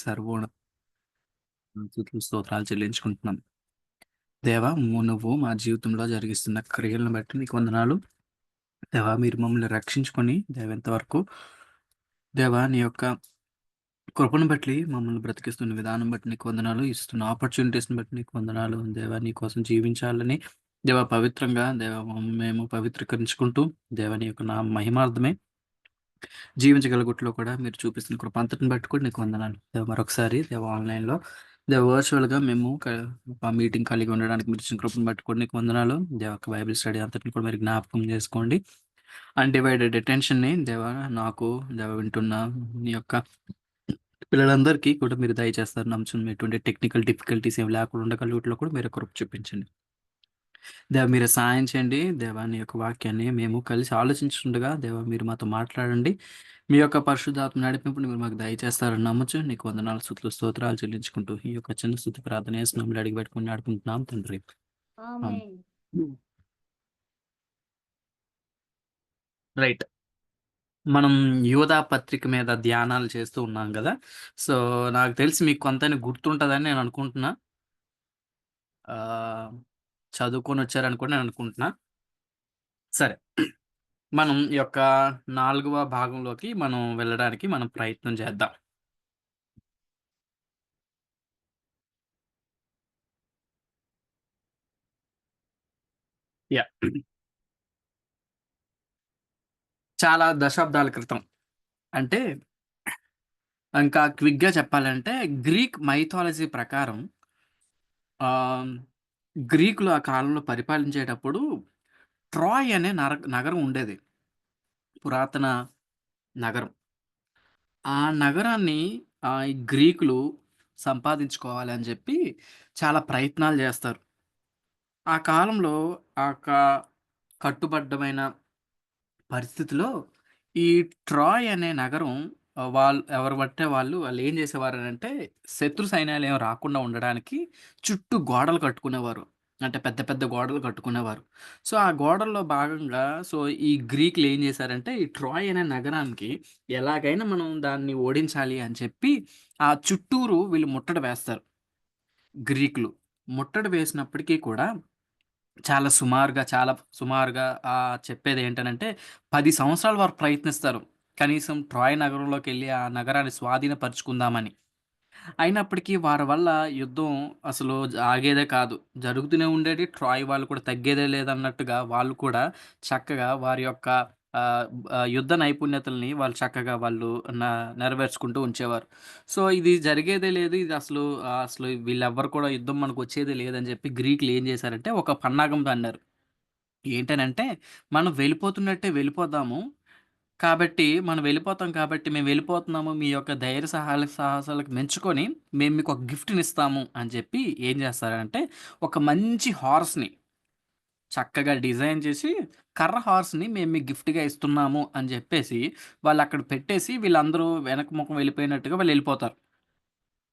సర్వోన్నత స్తుతులు, స్తోత్రాలు చెల్లించుకుంటున్నాం. దేవా, నువ్వు మా జీవితంలో జరిగిస్తున్న క్రియలను బట్టి నీకు వందనాలు. దేవా, మీరు మమ్మల్ని రక్షించుకొని ఇంతవరకు దేవా నీ యొక్క కృపను బట్టి మమ్మల్ని బ్రతికిస్తున్న విధానం బట్టి నీకు వందనాలు. ఇస్తున్న ఆపర్చునిటీస్‌ని బట్టి నీకు వందనాలు. దేవా, నీ కోసం జీవించాలని దేవా పవిత్రంగా దేవా మేము పవిత్రీకరించుకుంటూ దేవా నీ యొక్క నామ మహిమార్థమే జీవించగల గుట్లో కూడా మీరు చూపిస్తున్న కృప అంతటిని బట్టి కూడా నీకు వందనాలు. దేవా, మరొకసారి దేవా ఆన్‌లైన్‌లో దేవా వర్చువల్‌గా మేము ఆ మీటింగ్ కలిగి ఉండడానికి మీరు ఇచ్చిన కృపను బట్టి కూడా నీకు వందనాలు. దేవా యొక్క బైబిల్ స్టడీ అంతటిని కూడా మీరు జ్ఞాపకం చేసుకోండి. అన్‌డివైడెడ్ అటెన్షన్‌ని దేవా నాకు దేవా వింటున్న నీ యొక్క పిల్లలందరికీ కూడా మీరు దయచేస్తారు నమ్ముచున్నాం. ఎటువంటి టెక్నికల్ డిఫికల్టీస్ ఏమి లేకుండా ఉండగలుగుట్లో కూడా మీరు కృప చూపించండి. దేవా, మీరు సహాయం చేయండి. దేవా, నీ యొక్క వాక్యాన్ని మేము కలిసి ఆలోచించుండగా దేవా మీరు మాతో మాట్లాడండి. మీ యొక్క పరిశుద్ధాత్మ నడిపింపుని మీరు మాకు దయచేస్తారని నమ్ముచు నీకు వందనాలు, స్తుతులు, స్తోత్రాలు చెల్లించుకుంటూ ఈ యొక్క చిన్న స్తుతి ప్రార్థన యేసునామములో అడిగి పెట్టుకొని నడుపుకుంటున్నాం తండ్రి. ఆమేన్. ఆమేన్. రైట్. మనం యోధా పత్రిక మీద ధ్యానాలు చేస్తూ ఉన్నాం గదా! సో, నాకు తెలిసి మీకు కొంతైనా గుర్తుంటదని నేను అనుకుంటున్నా. ఆహ్, చదువుకొనొచ్చారని కూడా నేను అనుకుంటున్నా. సరే. మనం ఈ యొక్క 4వ భాగంలోకి మనం వెళ్ళడానికి మనం ప్రయత్నం చేద్దాం. యాహ్! చాలా దశాబ్దాల క్రితం అంటే ఇంకా క్విక్‌గా చెప్పాలంటే గ్రీక్ మైథాలజీ ప్రకారం ఆహ్, గ్రీకులు ఆ కాలంలో పరిపాలించేటప్పుడు ట్రాయ్ అనే నగరం ఉండేది. పురాతన నగరం. ఆ నగరాన్ని ఈ గ్రీకులు సంపాదించుకోవాలి అని చెప్పి చాలా ప్రయత్నాలు చేస్తారు. ఆ కాలంలో ఆ కట్టుబద్ధమైన పరిస్థితిలో ఈ ట్రాయ్ అనే నగరం వాళ్ళు ఎవరు పడితే వాళ్ళేం చేసేవారనంటే శత్రు సైన్యాలేమి రాకుండా ఉండడానికి చుట్టూ గోడలు కట్టుకునేవారు. అంటే పెద్ద పెద్ద గోడలు కట్టుకునేవారు. సో, ఆ గోడల్లో భాగంగా ఈ గ్రీకులు ఏం చేశారంటే ఈ ట్రాయ్ అనే నగరానికి ఎలాగైనా మనం దాన్ని ఓడించాలి అని చెప్పి ఆ చుట్టూరు వీళ్ళు ముట్టడి వేస్తారు గ్రీకులు. ముట్టడి వేసినప్పటికీ కూడా చాలా సుమారుగా చెప్పేదేంటనంటే 10 సంవత్సరాల వరకు ప్రయత్నిస్తారు. కనీసం ట్రాయ్ నగరంలోకెళ్ళి ఆ నగరాన్ని స్వాధీనపరుచుకుందామని. అయినప్పటికీ వారి వల్ల యుద్ధం అసలు ఆగేదే కాదు. జరుగుతూనే ఉండేది. ట్రాయ్ వాళ్ళు కూడా తగ్గేదే లేదన్నట్టుగా వాళ్ళు కూడా చక్కగా వారి యొక్క ఆహ్, యుద్ధ నైపుణ్యతల్ని వాళ్ళు చక్కగా వాళ్ళు న నెరవేర్చుకుంటూ ఉంచేవారు. సో, ఇది జరిగేదే లేదు. ఇది అసలు వీళ్ళెవ్వరు కూడా యుద్ధం మనకొచ్చేదే లేదని చెప్పి గ్రీకులు ఏం చేశారంటే ఒక పన్నాగం పన్నారు. ఏంటనంటే మనం వెళ్ళిపోతున్నట్టే వెళ్ళిపోదాము. కాబట్టి మనం వెళ్ళిపోతాం కాబట్టి మేము వెళ్ళిపోతున్నాము. మీ యొక్క ధైర్య సాహసాలకు మెచ్చుకొని మేము మీకొక గిఫ్ట్‌నిస్తాము అని చెప్పి ఏం చేస్తారంటే, ఒక మంచి హార్స్‌ని చక్కగా డిజైన్ చేసి, కర్ర హార్స్‌ని మేము మీకు గిఫ్ట్‌గా ఇస్తున్నాము అని చెప్పేసి, వాళ్ళక్కడ పెట్టేసి వీళ్ళందరూ వెనక ముఖం వెళ్ళిపోయినట్టుగా వాళ్ళెళ్ళిపోతారు.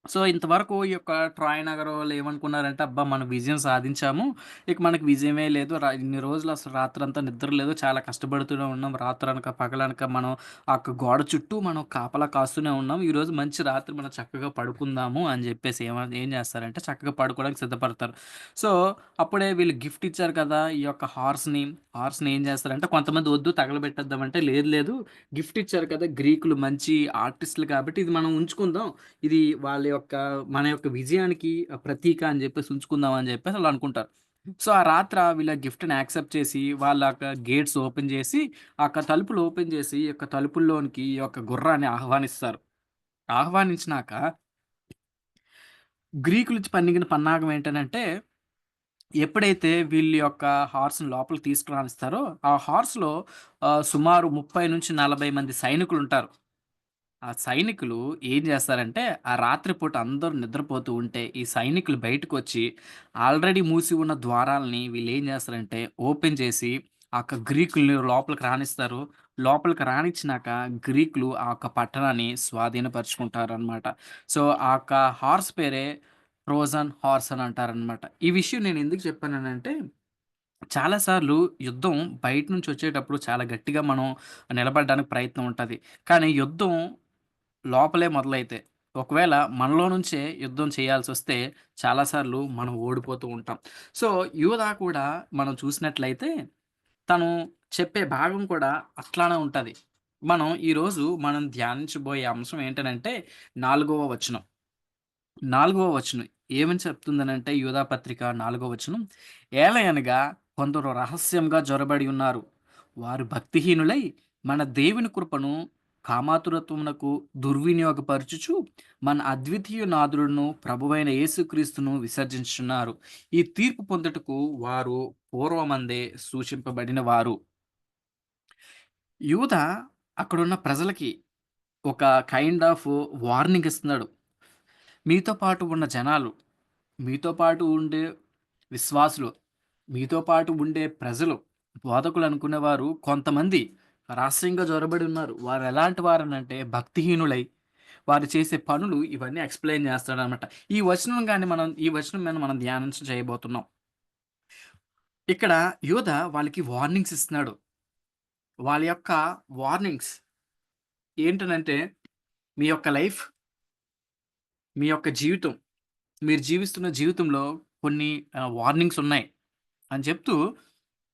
సో, ఇంతవరకు ఈ యొక్క ట్రాయ్ నగరం వాళ్ళు ఏమనుకున్నారంటే, అబ్బా! మనం విజయం సాధించాము. ఇక మనకు విజయమే లేదు. ఇన్ని రోజులు అసలు రాత్రంతా నిద్ర లేదు. చాలా కష్టపడుతూనే ఉన్నాం. రాత్రనక, పగలనక మనం ఆ యొక్క గోడ చుట్టూ మనం కాపలా కాస్తూనే ఉన్నాం. ఈరోజు మంచి రాత్రి మనం చక్కగా పడుకుందాము అని జెప్పేసి ఏం జేస్తారంటే, చక్కగా పడుకోవడానికి సిద్ధపడతారు. సో, అప్పుడే వీళ్ళు గిఫ్ట్ ఇచ్చారు కదా! ఈ యొక్క హార్స్‌ని ఏం జేస్తారంటే, కొంతమంది వద్దు తగలబెట్టేద్దామంటే, లేదు లేదు గిఫ్ట్ ఇచ్చారు కదా! గ్రీకులు మంచి ఆర్టిస్ట్‌లు కాబట్టి ఇది మనం ఉంచుకుందాం. ఇది వాళ్ళ యొక్క మన యొక్క విజయానికి ప్రతీక అని జెప్పేసి ఉంచుకుందాం అని జెప్పేసి ఆళ్ళనుకుంటారు. సో, ఆ రాత్ర వీళ్ళ గిఫ్ట్‌ని యాక్సెప్ట్ చేసి వాళ్ళ యొక్క గేట్స్ ఓపెన్ జేసి, ఆ యొక్క తలుపులు ఓపెన్ జేసి, ఈ యొక్క తలుపుల్లోనికి ఈ యొక్క గుర్రాన్ని ఆహ్వానిస్తారు. ఆహ్వానించినాక గ్రీకులు పన్నిగిన పన్నాగం ఏంటనంటే, ఎప్పుడైతే వీళ్ళ యొక్క హార్స్‌ని లోపలికి తీసుకురానిస్తారో, ఆ హార్స్‌లో సుమారు 30-40 మంది సైనికులుంటారు. ఆ సైనికులు ఏం చేస్తారంటే, ఆ రాత్రి పూట అందరూ నిద్రపోతూ ఉంటే, ఈ సైనికులు బయటకొచ్చి, ఆల్రెడీ మూసి ఉన్న ద్వారాల్ని వీళ్ళేం చేస్తారంటే, ఓపెన్ చేసి, ఆ యొక్క గ్రీకుల్ని లోపలికి రానిస్తారు. లోపలికి రానిచ్చినాక, గ్రీకులు ఆ యొక్క పట్టణాన్ని స్వాధీనపరుచుకుంటారనమాట. సో, ఆ యొక్క హార్స్ పేరే ట్రోజన్ హార్స్ అని అంటారనమాట. ఈ విషయం నేను ఎందుకు చెప్పాననంటే, చాలా సార్లు యుద్ధం బయట నుంచి వచ్చేటప్పుడు చాలా గట్టిగా మనం నిలబడడానికి ప్రయత్నం ఉంటది. కానీ యుద్ధం లోపలే మొదలైతాయి. ఒకవేళ మనలో నుంచే యుద్ధం చేయాల్సొస్తే చాలా సార్లు మనం ఓడిపోతూ ఉంటాం. సో, యూదా కూడా మనం చూసినట్లయితే తను చెప్పే భాగం కూడా అట్లానే ఉంటది. ఈరోజు మనం ధ్యానించబోయే అంశం ఏంటనంటే 4వ వచనం. 4వ వచనం ఏమని చెప్తుందనంటే యూదా పత్రిక 4వ వచనం, "ఏలయనగా కొందరు రహస్యంగా జొరబడి ఉన్నారు. వారు భక్తిహీనులై మన దేవుని కృపను కామాతురత్వమునకు దుర్వినియోగపరచుచు మన అద్వితీయ నాథుడును ప్రభువైన యేసుక్రీస్తును విసర్జించుచున్నారు. ఈ తీర్పు పొందుటకు వారు పూర్వమందే సూచింపబడిన వారు." యూదా అక్కడున్న ప్రజలకి ఒక కైండ్ ఆఫ్ వార్నింగ్ ఇస్తున్నాడు. మీతో పాటు ఉన్న జనాలు, మీతో పాటు ఉండే విశ్వాసులు, మీతో పాటు ఉండే ప్రజలు, బోధకులు అనుకునేవారు కొంతమంది రహస్యంగా జొరబడి ఉన్నారు. వారెలాంటి వారనంటే భక్తిహీనులై, వారు చేసే పనులు ఇవన్నీ ఎక్స్‌ప్లెయిన్ చేస్తాడనమాట. ఈ వచనం మీద మనం ధ్యానం చేయబోతున్నాం. ఇక్కడ యూదా వాళ్ళకి వార్నింగ్స్ ఇస్తున్నాడు. వాళ్ళ యొక్క వార్నింగ్స్ ఏంటనంటే, మీ యొక్క లైఫ్, మీ యొక్క జీవితం, మీరు జీవిస్తున్న జీవితంలో కొన్ని వార్నింగ్స్ ఉన్నాయి అని చెప్తూ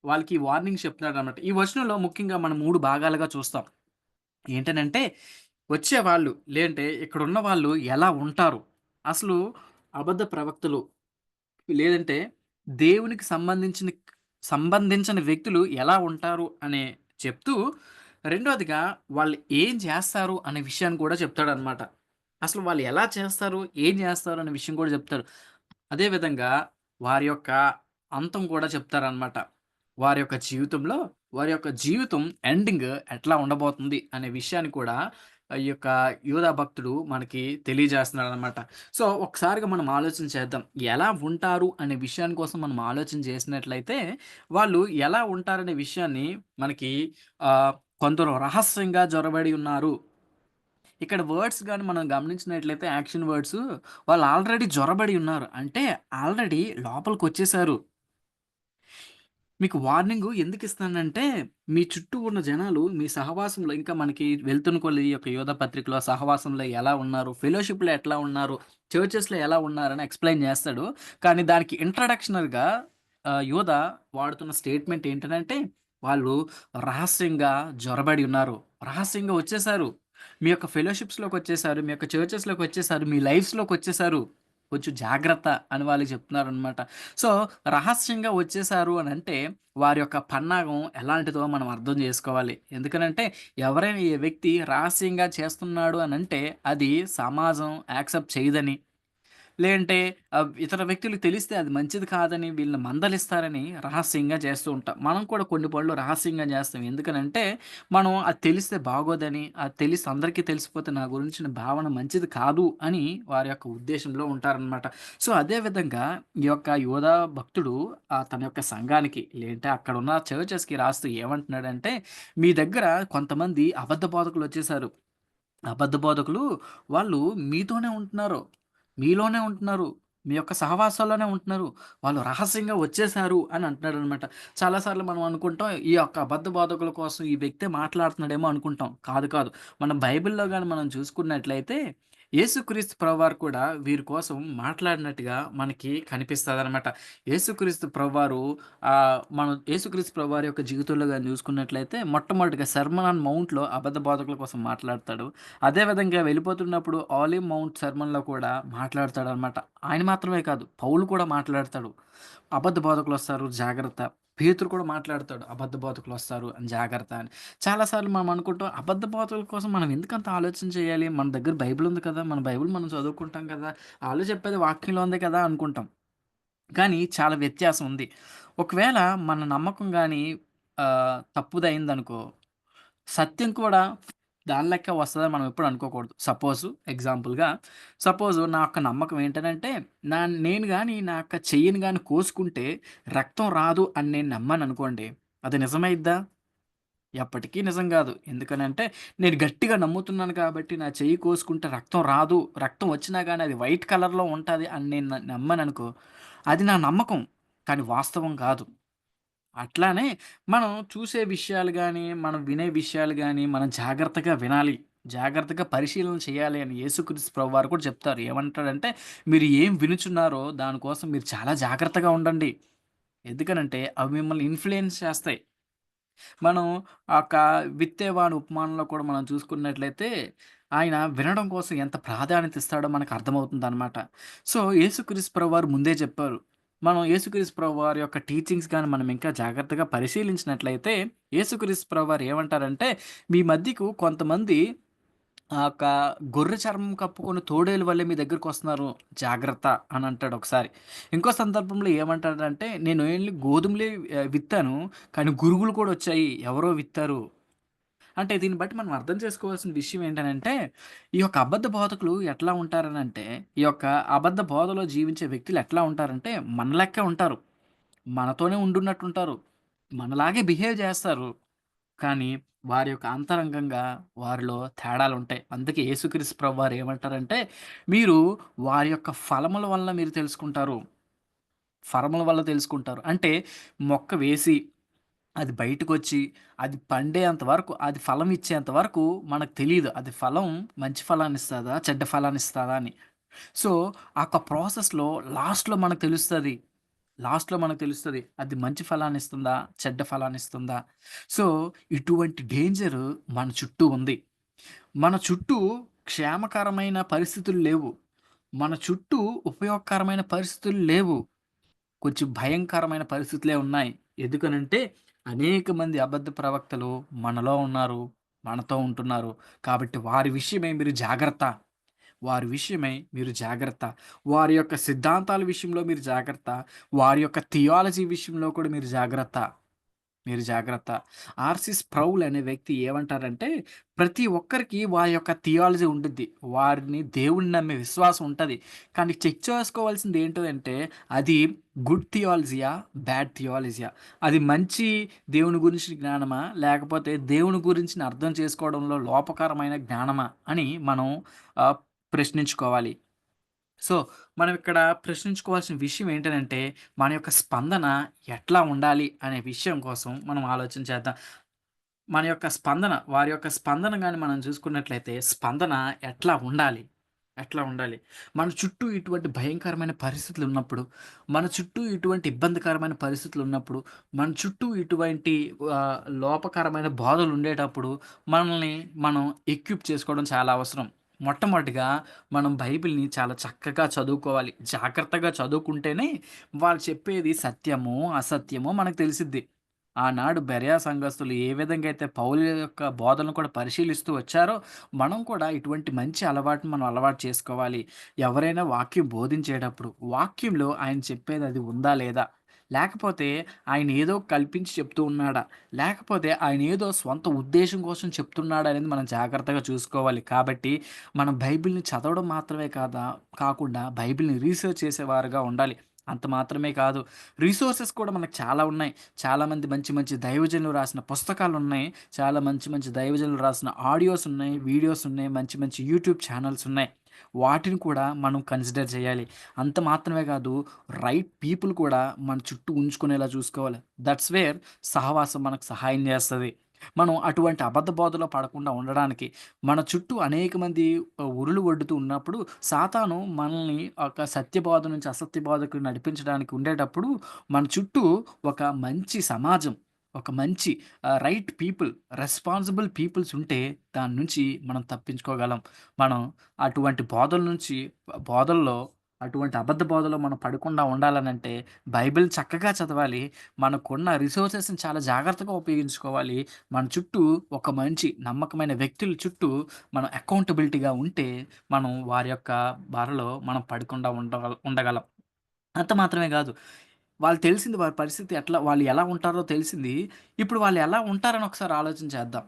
వాళ్ళకి వార్నింగ్స్ చెప్తున్నాడనమాట. ఈ వచనంలో ముఖ్యంగా మనం 3 భాగాలుగా చూస్తాం. ఏంటనంటే, వచ్చేవాళ్ళు లేదంటే ఇక్కడున్న వాళ్ళు ఎలా ఉంటారు? అసలు అబద్ధ ప్రవక్తలు లేదంటే దేవునికి సంబంధించిన వ్యక్తులు ఎలా ఉంటారు అనే చెప్తూ, రెండోదిగా వాళ్ళు ఏం చేస్తారు అనే విషయాన్ని కూడా చెప్తాడనమాట. అసలు వాళ్ళు ఎలా చేస్తారు? ఏం చేస్తారు? అనే విషయం కూడా చెప్తారు. అదే విధంగా వారి యొక్క అంతం కూడా చెప్తారనమాట. వారి యొక్క జీవితంలో వారి యొక్క జీవితం ఎండింగ్ ఎట్లా ఉండబోతుంది అనే విషయాన్ని కూడా ఈ యొక్క యూదా భక్తుడు మనకి తెలియజేస్తున్నాడనమాట. సో, ఒక్కసారిగా మనం ఆలోచన చేద్దాం. ఎలా ఉంటారు అనే విషయాన్ని కోసం మనం ఆలోచన చేసినట్లయితే, వాళ్ళు ఎలా ఉంటారనే విషయాన్ని మనకి ఆహ్, కొందరు రహస్యంగా జొరబడి ఉన్నారు. ఇక్కడ వర్డ్స్ గాని మనం గమనించినట్లయితే యాక్షన్ వర్డ్స్ వాళ్ళు ఆల్రెడీ జొరబడి ఉన్నారు. అంటే ఆల్రెడీ లోపలికొచ్చేసారు. మీకు వార్నింగు ఎందుకిస్తున్నానంటే, మీ చుట్టూ ఉన్న జనాలు మీ సహవాసంలో ఇంకా మనకి వెళ్తున్న కొలది ఈ యొక్క యోధ పత్రికలో సహవాసంలో ఎలా ఉన్నారు, ఫెలోషిప్‌లో ఎట్లా ఉన్నారు, చర్చెస్‌లో ఎలా ఉన్నారని ఎక్స్‌ప్లెయిన్ చేస్తాడు. కానీ దానికి ఇంట్రడక్షనల్‌గా యోధ వాడుతున్న స్టేట్మెంట్ ఏంటనంటే, వాళ్ళు రహస్యంగా జొరబడి ఉన్నారు. రహస్యంగా వచ్చేసారు. మీ యొక్క ఫెలోషిప్స్‌లోకొచ్చేసారు. మీ యొక్క చర్చెస్‌లోకొచ్చేసారు. మీ లైఫ్స్‌లోకొచ్చేసారు. కొంచెం జాగ్రత్త అని వాళ్ళకి చెప్తున్నారనమాట. సో, రహస్యంగా వచ్చేసారు అనంటే, వారి యొక్క పన్నాగం ఎలాంటిదో మనం అర్థం జేసుకోవాలి. ఎందుకనంటే, ఎవరైనా ఈ వ్యక్తి రహస్యంగా చేస్తున్నాడు అనంటే, అది సమాజం యాక్సెప్ట్ చేయదని, లేదంటే ఇతర వ్యక్తులకు తెలిస్తే అది మంచిది కాదని, వీళ్ళని మందలిస్తారని రహస్యంగా చేస్తూ ఉంటాం. మనం కూడా కొన్ని పనులు రహస్యంగా జేస్తాం. ఎందుకనంటే, మనం అది తెలిస్తే బాగోదని, అది తెలిసి అందరికీ తెలిసిపోతే నా గురించిన భావన మంచిది కాదు అని వారి యొక్క ఉద్దేశంలో ఉంటారనమాట. సో, అదే విధంగా ఈ యొక్క యోధా భక్తుడు తన యొక్క సంఘానికి లేదంటే అక్కడున్న చర్చెస్‌కి రాస్తూ ఏమంటున్నాడంటే, మీ దగ్గర కొంతమంది అబద్ధ బోధకులొచ్చేసారు. అబద్ధ బోధకులు వాళ్ళు మీతోనే ఉంటున్నారు. మీలోనే ఉంటున్నారు. మీ యొక్క సహవాసాల్లోనే ఉంటున్నారు. వాళ్ళు రహస్యంగా వచ్చేసారు అని అంటున్నాడనమాట. చాలా సార్లు మనం అనుకుంటాం, ఈ యొక్క అబద్ధ బోధకుల కోసం ఈ వ్యక్తే మాట్లాడుతున్నాడేమో అనుకుంటాం. కాదు, కాదు. మన బైబిల్‌లో గాని మనం చూసుకున్నట్లయితే, యేసుక్రీస్తు ప్రభువారు కూడా వీరి కోసం మాట్లాడినట్టుగా మనకి కనిపిస్తదనమాట. యేసుక్రీస్తు ప్రభువారు మనం యేసుక్రీస్తు ప్రభువారి యొక్క జీవితంలో గాని చూసుకున్నట్లయితే, మొట్టమొదటిగా సెర్మన్ ఆన్ మౌంట్‌లో అబద్ధ బోధకుల కోసం మాట్లాడతాడు. అదే విధంగా వెళ్ళిపోతున్నప్పుడు ఆలివ్ మౌంట్ సెర్మన్‌లో కూడా మాట్లాడతాడనమాట. ఆయన మాత్రమే కాదు, పౌలు కూడా మాట్లాడతాడు. అబద్ధ బోధకులొస్తారు జాగ్రత్త. పేతురు కూడా మాట్లాడతాడు. అబద్ధ బోధకులొస్తారు అని జాగ్రత్త అని. చాలా సార్లు మనం అనుకుంటాం అబద్ధ బోధకుల కోసం మనం ఎందుకంత ఆలోచన చేయాలి? మన దగ్గర బైబిల్ ఉంది కదా! మన బైబిల్ మనం చదువుకుంటాం కదా! ఆళ్ళు చెప్పేది వాక్యంలో ఉంది కదా! అనుకుంటాం. కానీ చాలా వ్యత్యాసం ఉంది. ఒకవేళ మన నమ్మకం గాని తప్పుదయిందనుకో, సత్యం కూడా దాని లెక్క వస్తదని మనం ఎప్పుడు అనుకోకూడదు. సపోజు నా యొక్క నమ్మకం ఏంటనంటే, నేను గాని నా యొక్క చెయ్యిని గాని కోసుకుంటే రక్తం రాదు అని నేను నమ్మాననుకోండి. అది నిజమైద్దా? ఎప్పటికీ నిజం గాదు. ఎందుకనంటే, నేను గట్టిగా నమ్ముతున్నాను కాబట్టి నా చెయ్యి కోసుకుంటే రక్తం రాదు. రక్తం వచ్చినా గాని అది వైట్ కలర్‌లో ఉంటది అని నేను నమ్మాననుకో, అది నా నమ్మకం. కానీ వాస్తవం కాదు. అట్లానే మనం చూసే విషయాలు గాని, మనం వినే విషయాలు గాని, మనం జాగ్రత్తగా వినాలి. జాగ్రత్తగా పరిశీలన చేయాలి అని యేసుక్రీస్తు ప్రభువారు కూడా చెప్తారు. ఏమంటాడంటే, "మీరు ఏం వినుచున్నారో దాని కోసం మీరు చాలా జాగ్రత్తగా ఉండండి. ఎందుకనంటే అవి మిమ్మల్ని ఇన్‌ఫ్లూయెన్స్ చేస్తాయి." మనం ఆ యొక్క విత్తేవాని ఉపమానంలో కూడా మనం చూసుకున్నట్లయితే, ఆయన వినడం కోసం ఎంత ప్రాధాన్యత ఇస్తాడో మనకు అర్థమవుతుందనమాట. సో, యేసుక్రీస్తు ప్రభువారు ముందే చెప్పారు. మనం యేసుక్రీస్తు ప్రభువారి యొక్క టీచింగ్స్ గాని మనం ఇంకా జాగ్రత్తగా పరిశీలించినట్లయితే, యేసుక్రీస్తు ప్రభువారు ఏమంటారంటే, "మీ మధ్యకు కొంతమంది ఆ యొక్క గొర్రె చర్మం కప్పుకొని తోడేలు వలె మీ దగ్గరకొస్తున్నారు జాగ్రత్త" అని అంటాడు ఒకసారి. ఇంకో సందర్భంలో ఏమంటాడంటే, "నేను ఓన్లీ గోధుమలే విత్తాను. కానీ గురుగులు కూడా వచ్చాయి. ఎవరో విత్తారు." అంటే దీన్ని బట్టి మనం అర్థం చేసుకోవాల్సిన విషయం ఏంటనంటే, ఈ యొక్క అబద్ధ బోధకులు ఎట్లా ఉంటారనంటే, ఈ యొక్క అబద్ధ బోధలో జీవించే వ్యక్తులు ఎట్లా ఉంటారంటే, మన లెక్కే ఉంటారు. మనతోనే ఉండున్నట్టుంటారు. మనలాగే బిహేవ్ జేస్తారు. కానీ వారి యొక్క అంతరంగంగా వారిలో తేడాలుంటాయి. అందుకే యేసుక్రీస్తు ప్రభువారు ఏమంటారంటే, "మీరు వారి యొక్క ఫలముల వలన మీరు తెలుసుకుంటారు. ఫలముల వల్ల తెలుసుకుంటారు." అంటే మొక్క వేసి, అది బయటకొచ్చి, అది పండేంత వరకు, అది ఫలం ఇచ్చేంత వరకు మనకు తెలీదు. అది ఫలం మంచి ఫలాన్నిస్తదా? చెడ్డ ఫలాన్నిస్తదా అని. సో, ఆ యొక్క ప్రాసెస్‌లో లాస్ట్‌లో మనకు తెలుస్తది. లాస్ట్‌లో మనకు తెలుస్తది. అది మంచి ఫలాన్నిస్తుందా? చెడ్డ ఫలాన్నిస్తుందా? సో, ఇటువంటి డేంజర్ మన చుట్టూ ఉంది. మన చుట్టూ క్షేమకరమైన పరిస్థితులు లేవు. మన చుట్టూ ఉపయోగకరమైన పరిస్థితులు లేవు. కొంచెం భయంకరమైన పరిస్థితులే ఉన్నాయి. ఎందుకనంటే, అనేక మంది అబద్ధ ప్రవక్తలు మనలో ఉన్నారు. మనతో ఉంటున్నారు. కాబట్టి వారి విషయమై మీరు జాగ్రత్త. వారి విషయమై మీరు జాగ్రత్త. వారి యొక్క సిద్ధాంతాల విషయంలో మీరు జాగ్రత్త. వారి యొక్క థియాలజీ విషయంలో కూడా మీరు జాగ్రత్త. మీరు జాగ్రత్త. ఆర్‌సి స్ప్రౌల్ అనే వ్యక్తి ఏమంటారంటే, ప్రతి ఒక్కరికి వారి యొక్క థియాలజీ ఉండుద్ది. వారిని దేవుడిని నమ్మే విశ్వాసం ఉంటది. కానీ చెక్ చేసుకోవాల్సింది ఏంటంటే, అది గుడ్ థియాలజీయా? బ్యాడ్ థియాలజీయా? అది మంచి దేవుని గురించిన జ్ఞానమా? లేకపోతే దేవుని గురించిన అర్థం చేసుకోవడంలో లోపకరమైన జ్ఞానమా? అని మనం ఆహ్, ప్రశ్నించుకోవాలి. సో, మనం ఇక్కడ ప్రశ్నించుకోవాల్సిన విషయం ఏంటనంటే, మన యొక్క స్పందన ఎట్లా ఉండాలి అనే విషయం కోసం మనం ఆలోచన చేద్దాం. మన యొక్క స్పందన, వారి యొక్క స్పందన గాని మనం చూసుకున్నట్లయితే, స్పందన ఎట్లా ఉండాలి? ఎట్లా ఉండాలి? మన చుట్టూ ఇటువంటి భయంకరమైన పరిస్థితులున్నప్పుడు, మన చుట్టూ ఇటువంటి ఇబ్బందికరమైన పరిస్థితులున్నప్పుడు, మన చుట్టూ ఇటువంటి లోపకరమైన బాధలుండేటప్పుడు, మనల్ని మనం ఎక్విప్ చేసుకోవడం చాలా అవసరం. మొట్టమొదటిగా మనం బైబిల్‌ని చాలా చక్కగా చదువుకోవాలి. జాగ్రత్తగా చదువుకుంటేనే వాళ్ళు చెప్పేది సత్యమో, అసత్యమో మనకు తెలిసిద్ది. ఆనాడు బెరయ సంఘస్థులు ఏ విధంగా అయితే పౌలు యొక్క బోధనలు కూడా పరిశీలిస్తూ వచ్చారో, మనం కూడా ఇటువంటి మంచి అలవాటుని మనం అలవాటు చేసుకోవాలి. ఎవరైనా వాక్యం బోధించేటప్పుడు, వాక్యంలో ఆయన చెప్పేది అది ఉందా లేదా? లేకపోతే ఆయన ఏదో కల్పించి చెప్తూ ఉన్నాడా? లేకపోతే ఆయన ఏదో స్వంత ఉద్దేశ్యం కోసం చెప్తున్నాడా అనేది మనం జాగ్రత్తగా చూసుకోవాలి. కాబట్టి మనం బైబిల్‌ని చదవడం మాత్రమే కాకుండా బైబిల్‌ని రీసెర్చ్ చేసేవారుగా ఉండాలి. అంత మాత్రమే కాదు, రిసోర్సెస్ కూడా మనకు చాలా ఉన్నాయి. చాలామంది మంచి మంచి దైవజనులు రాసిన పుస్తకాలున్నాయి. చాలా మంచి మంచి దైవజనులు రాసిన ఆడియోస్ ఉన్నాయి, వీడియోస్ ఉన్నాయి, మంచి మంచి యూట్యూబ్ ఛానెల్స్ ఉన్నాయి. వాటిని కూడా మనం కన్సిడర్ చేయాలి. అంత మాత్రమే కాదు, రైట్ పీపుల్ కూడా మన చుట్టూ ఉంచుకునేలా చూసుకోవాలి. దట్స్ వేర్ సహవాసం మనకు సహాయం చేస్తది. మనం అటువంటి అబద్ధ బోధలో పడకుండా ఉండడానికి మన చుట్టూ అనేక మంది ఉరులు ఒడ్డుతూ ఉన్నప్పుడు సాతాను మనల్ని ఒక సత్య బోధ నుంచి అసత్య బోధకు నడిపించడానికి ఉండేటప్పుడు మన చుట్టూ ఒక మంచి సమాజం, ఒక మంచి రైట్ పీపుల్, రెస్పాన్సిబుల్ పీపుల్స్ ఉంటే దాని నుంచి మనం తప్పించుకోగలం. మనం అటువంటి బోధల నుంచి బోధల్లో అటువంటి అబద్ధ బోధలో మనం పడకుండా ఉండాలనంటే బైబిల్ చక్కగా చదవాలి. మనకున్న రిసోర్సెస్‌ని చాలా జాగ్రత్తగా ఉపయోగించుకోవాలి. మన చుట్టూ ఒక మంచి నమ్మకమైన వ్యక్తుల చుట్టూ మనం అకౌంటబిలిటీగా ఉంటే మనం వారి యొక్క బారలో మనం పడకుండా ఉండగలం. అంత మాత్రమే గాదు. వాళ్ళు తెలిసింది, వారి పరిస్థితి ఎట్లా, వాళ్ళు ఎలా ఉంటారో తెలిసింది. ఇప్పుడు వాళ్ళు ఎలా ఉంటారని ఒకసారి ఆలోచన చేద్దాం.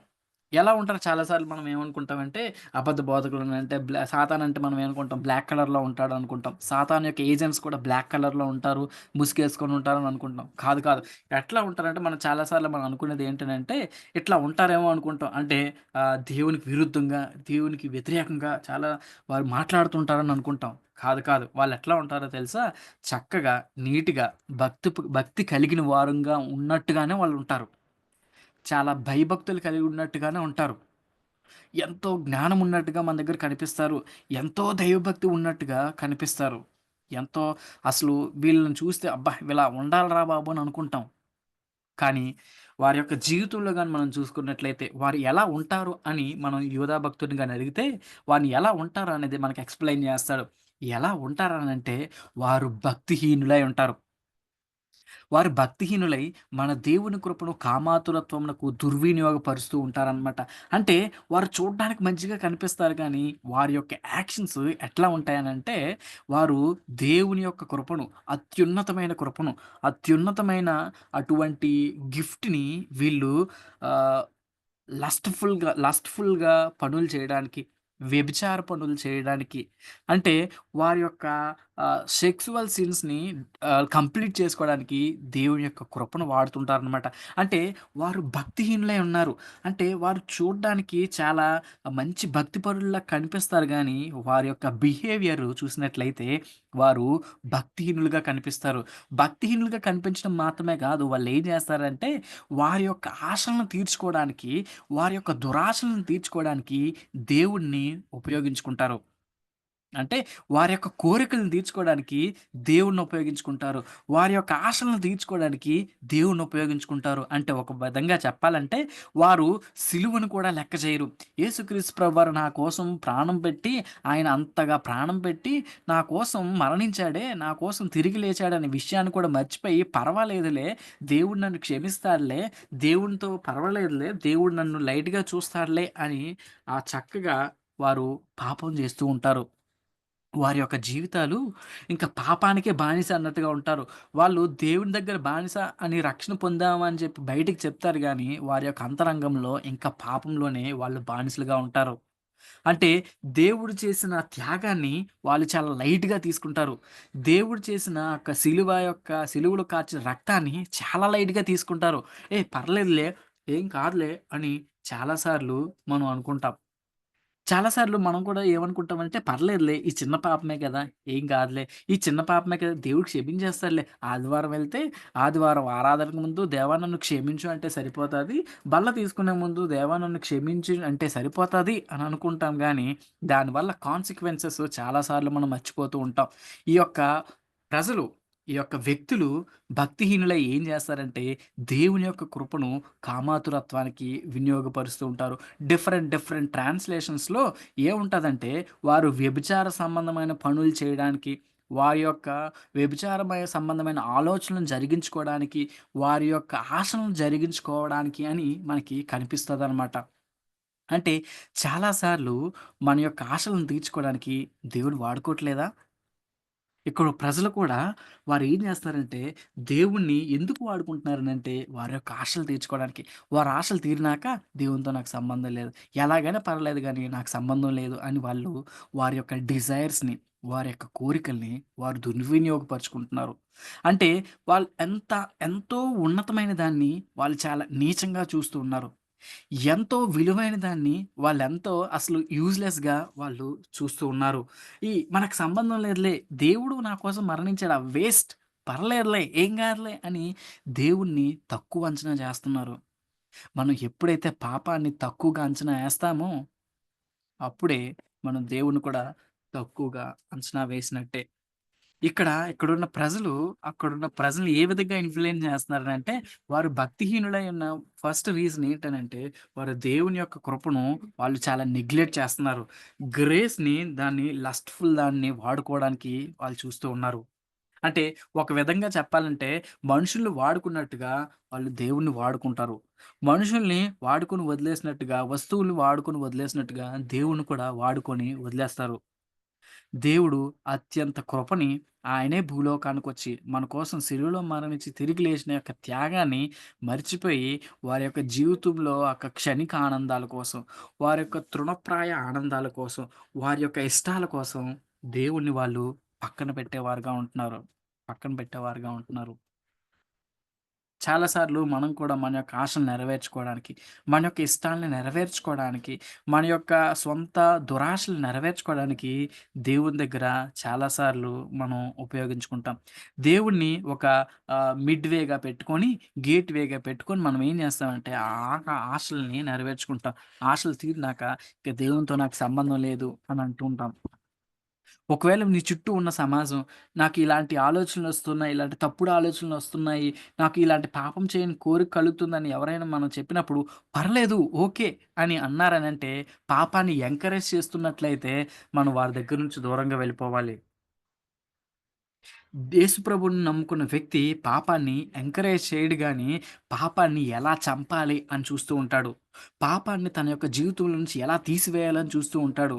ఎలా ఉంటారు, చాలా సార్లు మనం ఏమనుకుంటామంటే అబద్ధ బోధకులనంటే సాతాన్ అంటే మనం ఏమనుకుంటాం, బ్లాక్ కలర్‌లో ఉంటాడనుకుంటాం. సాతాన్ యొక్క ఏజెంట్స్ కూడా బ్లాక్ కలర్‌లో ఉంటారు. ముసుగేసుకొని ఉంటారని అనుకుంటాం. కాదు, కాదు. ఎట్లా ఉంటారంటే మనం చాలా సార్లు మనం అనుకునేది ఏంటనంటే ఇట్లా ఉంటారేమో అనుకుంటాం. అంటే దేవునికి విరుద్ధంగా, దేవునికి వ్యతిరేకంగా చాలా వారు మాట్లాడుతుంటారని అనుకుంటాం. కాదు, కాదు. వాళ్ళెట్లా ఉంటారో తెలుసా? చక్కగా, నీట్‌గా, భక్తి కలిగిన వారంగా ఉన్నట్టుగానే వాళ్ళుంటారు. చాలా భయభక్తులు కలిగి ఉన్నట్టుగానే ఉంటారు. ఎంతో జ్ఞానం ఉన్నట్టుగా మన దగ్గర కనిపిస్తారు. ఎంతో దైవభక్తి ఉన్నట్టుగా కనిపిస్తారు. ఎంతో అసలు వీళ్ళని చూస్తే అబ్బా! ఇలా ఉండాలిరా బాబు అని అనుకుంటాం. కానీ వారి యొక్క జీవితంలో గాని మనం చూసుకున్నట్లయితే వారు ఎలా ఉంటారు అని మనం యోధా భక్తుడిని గాని అడిగితే వారిని ఎలా ఉంటారు అనేది మనకు ఎక్స్‌ప్లెయిన్ చేస్తాడు. ఎలా ఉంటారనంటే వారు భక్తిహీనులై ఉంటారు. వారు భక్తిహీనులై మన దేవుని కృపను కామాతురత్వమునకు దుర్వినియోగపరుస్తూ ఉంటారనమాట. అంటే వారు చూడ్డానికి మంచిగా కనిపిస్తారు కానీ, వారి యొక్క యాక్షన్స్ ఎట్లా ఉంటాయనంటే, వారు దేవుని యొక్క కృపను, అత్యున్నతమైన కృపను, అత్యున్నతమైన అటువంటి గిఫ్ట్‌ని వీళ్ళు ఆహ్ లస్ట్‌ఫుల్‌గా పనులు చేయడానికి, వ్యభిచార పనులు చేయడానికి, అంటే వారి యొక్క సెక్సువల్ సిన్స్‌ని కంప్లీట్ చేసుకోవడానికి దేవుని యొక్క కృపను వాడుతుంటారనమాట. అంటే వారు భక్తిహీనులై ఉన్నారు. అంటే వారు చూడ్డానికి చాలా మంచి భక్తిపరుల్లా కనిపిస్తారు గానీ, వారి యొక్క బిహేవియర్ చూసినట్లయితే వారు భక్తిహీనులుగా కనిపిస్తారు. భక్తిహీనులుగా కనిపించడం మాత్రమే కాదు, వాళ్ళేం చేస్తారంటే వారి యొక్క ఆశలను తీర్చుకోవడానికి వారి యొక్క దురాశలను తీర్చుకోవడానికి దేవుడిని ఉపయోగించుకుంటారు. అంటే వారి యొక్క కోరికలను తీర్చుకోవడానికి దేవుడిని ఉపయోగించుకుంటారు. వారి యొక్క ఆశలను తీర్చుకోవడానికి దేవుడిని ఉపయోగించుకుంటారు. అంటే ఒక విధంగా చెప్పాలంటే వారు సిలువను కూడా లెక్క చేయరు. యేసుక్రీస్తు ప్రభువారు నా కోసం ప్రాణం పెట్టి ఆయన అంతగా ప్రాణం పెట్టి నా కోసం మరణించాడే, నా కోసం తిరిగి లేచాడనే విషయాన్ని కూడా మర్చిపోయి పర్వాలేదులే దేవుడు నన్ను క్షమిస్తాడులే, దేవునితో పర్వాలేదులే, దేవుడు నన్ను లైట్‌గా చూస్తాడులే అని చక్కగా వారు పాపం చేస్తూ ఉంటారు. వారి యొక్క జీవితాలు ఇంకా పాపానికే బానిస అన్నట్టుగా ఉంటారు. వాళ్ళు దేవుని దగ్గర బానిస అని రక్షణ పొందాము అని చెప్పి బయటికి చెప్తారు గానీ, వారి యొక్క అంతరంగంలో ఇంకా పాపంలోనే వాళ్ళు బానిసలుగా ఉంటారు. అంటే దేవుడు చేసిన త్యాగాన్ని వాళ్ళు చాలా లైట్‌గా తీసుకుంటారు. దేవుడు చేసిన సిలువలో కార్చిన రక్తాన్ని చాలా లైట్‌గా తీసుకుంటారు. పర్లేదులే, ఏం కాదులే అని చాలా సార్లు మనం అనుకుంటాం. చాలా సార్లు మనం కూడా ఏమనుకుంటామంటే, పర్లేదులే ఈ చిన్న పాపమే కదా! ఏం కాదులే. ఈ చిన్న పాపమే కదా! దేవుడు క్షమించేస్తాడులే. ఆదివారం వెళ్తే, ఆదివారం ఆరాధనకు ముందు దేవా నన్ను క్షమించు అంటే సరిపోతాది. బల్ల తీసుకునే ముందు దేవా నన్ను క్షమించు అంటే సరిపోతాది అని అనుకుంటాం గానీ, దానివల్ల కాన్సిక్వెన్సెస్ చాలా సార్లు మనం మర్చిపోతూ ఉంటాం. ఈ యొక్క ప్రజలు, ఈ యొక్క వ్యక్తులు భక్తిహీనులై ఏం చేస్తారంటే, దేవుని యొక్క కృపను కామాతురత్వానికి వినియోగపరుస్తూ ఉంటారు. డిఫరెంట్ ట్రాన్స్‌లేషన్స్‌లో ఏముంటదంటే, వారు వ్యభిచార సంబంధమైన పనులు చేయడానికి, వారి యొక్క వ్యభిచారమయ సంబంధమైన ఆలోచనలను జరిగించుకోవడానికి, వారి యొక్క ఆశలను జరిగించుకోవడానికి అని మనకి కనిపిస్తదనమాట. అంటే చాలా సార్లు మన యొక్క ఆశలను తీర్చుకోవడానికి దేవుడు వాడుకోవట్లేదా? ఇక్కడ ప్రజలు కూడా వారేం జేస్తారంటే, దేవుణ్ణి ఎందుకు వాడుకుంటున్నారనంటే, వారి యొక్క ఆశలు తీర్చుకోవడానికి. వారి ఆశలు తీరినాక, దేవునితో నాకు సంబంధం లేదు. ఎలాగైనా పర్లేదు గానీ, నాకు సంబంధం లేదు అని వాళ్ళు వారి యొక్క డిజైర్స్‌ని, వారి యొక్క కోరికల్ని వారు దుర్వినియోగపరుచుకుంటున్నారు. అంటే వాళ్ళు ఎంతో ఉన్నతమైన దాన్ని వాళ్ళు చాలా నీచంగా చూస్తూ ఉన్నారు. ఎంతో విలువైన దాన్ని వాళ్ళెంతో అసలు యూజ్‌లెస్‌గా వాళ్ళు చూస్తూ ఉన్నారు. మనకు సంబంధం లేదులే, దేవుడు నా కోసం మరణించాడు. వేస్ట్, పర్లేదులే, ఏం కాదులే అని దేవుడిని తక్కువ అంచనా చేస్తున్నారు. మనం ఎప్పుడైతే పాపాన్ని తక్కువగా అంచనా ఏస్తామో, అప్పుడే మనం దేవుడిని కూడా తక్కువగా అంచనా వేసినట్టే. ఇక్కడున్న ప్రజలు, అక్కడున్న ప్రజల్ని ఏ విధంగా ఇన్‌ఫ్లూయెన్స్ చేస్తున్నారనంటే, వారు భక్తిహీనులై ఉన్న ఫస్ట్ రీజన్ ఏంటనంటే, వారు దేవుని యొక్క కృపను వాళ్ళు చాలా నెగ్లెక్ట్ చేస్తున్నారు. గ్రేస్‌ని దాన్ని వాడుకోవడానికి వాళ్ళు చూస్తూ ఉన్నారు. అంటే ఒక విధంగా చెప్పాలంటే, మనుషుల్ని వాడుకున్నట్టుగా వాళ్ళు దేవుడిని వాడుకుంటారు. మనుషుల్ని వాడుకొని వదిలేసినట్టుగా, వస్తువుల్ని వాడుకొని వదిలేసినట్టుగా దేవుడిని కూడా వాడుకొని వదిలేస్తారు. దేవుడు అత్యంత కృపని ఆయనే భూలోకానికొచ్చి మన కోసం సిలువలో మరణించి తిరిగి లేచిన యొక్క త్యాగాన్ని మర్చిపోయి వారి యొక్క జీవితంలో క్షణిక ఆనందాల కోసం, వారి యొక్క తృణప్రాయ ఆనందాల కోసం, వారి యొక్క ఇష్టాల కోసం దేవుణ్ణి వాళ్ళు పక్కన పెట్టేవారుగా ఉంటున్నారు. పక్కన పెట్టేవారుగా ఉంటున్నారు. చాలా సార్లు మనం కూడా మన యొక్క ఆశలు నెరవేర్చుకోవడానికి, మన యొక్క ఇష్టాలను నెరవేర్చుకోవడానికి, మన యొక్క సొంత దురాశలు నెరవేర్చుకోవడానికి దేవుని దగ్గర చాలా సార్లు మనం ఉపయోగించుకుంటాం. దేవుడిని ఒక మిడ్ వేగా పెట్టుకొని, గేట్ వేగా పెట్టుకొని మనం ఏం చేస్తామంటే ఆశల్ని నెరవేర్చుకుంటాం. ఆశలు తీరినాక ఇక దేవునితో నాకు సంబంధం లేదు అని అంటూ ఉంటాం. ఒకవేళ నీ చుట్టూ ఉన్న సమాజం నాకు ఇలాంటి ఆలోచనలొస్తున్నాయి, ఇలాంటి తప్పుడు ఆలోచనలొస్తున్నాయి, నాకు ఇలాంటి పాపం చేయని కోరిక కలుగుతుందని ఎవరైనా మనం చెప్పినప్పుడు, పర్లేదు ఓకే అని అన్నారనంటే, పాపాన్ని ఎంకరేజ్ చేస్తున్నట్లయితే, మనం వారి దగ్గర నుంచి దూరంగా వెళ్ళిపోవాలి. యేసు ప్రభువుని నమ్ముకున్న వ్యక్తి పాపాన్ని ఎంకరేజ్ చేయడు గానీ, పాపాన్ని ఎలా చంపాలి అని చూస్తూ ఉంటాడు. పాపాన్ని తన యొక్క జీవితంలో నుంచి ఎలా తీసివేయాలని చూస్తూ ఉంటాడు.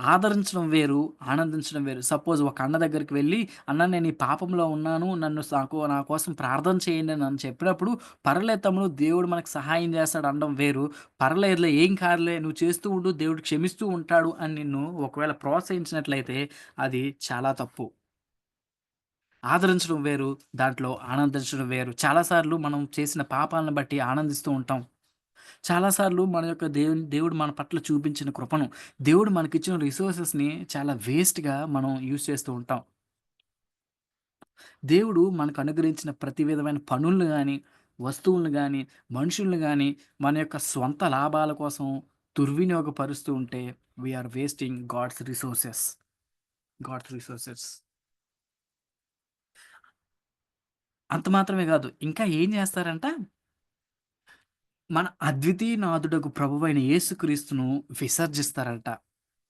ఆదరించడం వేరు, ఆనందించడం వేరు. సపోజ్ ఒక అన్న దగ్గరికి వెళ్లి, "అన్న నేను ఈ పాపంలో ఉన్నాను. నన్ను నా కోసం ప్రార్థన చేయండి" అని చెప్పినప్పుడు, "పర్లేదు తమ్ముడు దేవుడు మనకు సహాయం చేస్తాడు" అనడం వేరు. "పర్లేదులే ఏం కాదులే నువ్వు చేస్తూ ఉండు దేవుడు క్షమిస్తూ ఉంటాడు" అని నిన్ను ఒకవేళ ప్రోత్సహించినట్లయితే అది చాలా తప్పు. ఆదరించడం వేరు, దాంట్లో ఆనందించడం వేరు. చాలా సార్లు మనం చేసిన పాపాలను బట్టి ఆనందిస్తూ ఉంటాం. చాలా సార్లు మన యొక్క దేవుడు మన పట్ల చూపించిన కృపను, దేవుడు మనకిచ్చిన రిసోర్సెస్‌ని చాలా వేస్ట్‌గా మనం యూజ్ చేస్తూ ఉంటాం. దేవుడు మనకు అనుగ్రహించిన ప్రతి విధమైన పనులను గాని, వస్తువులను గాని, మనుషుల్ని గాని మన యొక్క స్వంత లాభాల కోసం దుర్వినియోగపరుస్తూ ఉంటే we are wasting God's resources. అంత మాత్రమే గాదు. ఇంకా ఏం జేస్తారంట మన అద్వితీయనాథుడగు ప్రభువైన యేసుక్రీస్తును విసర్జిస్తారంట.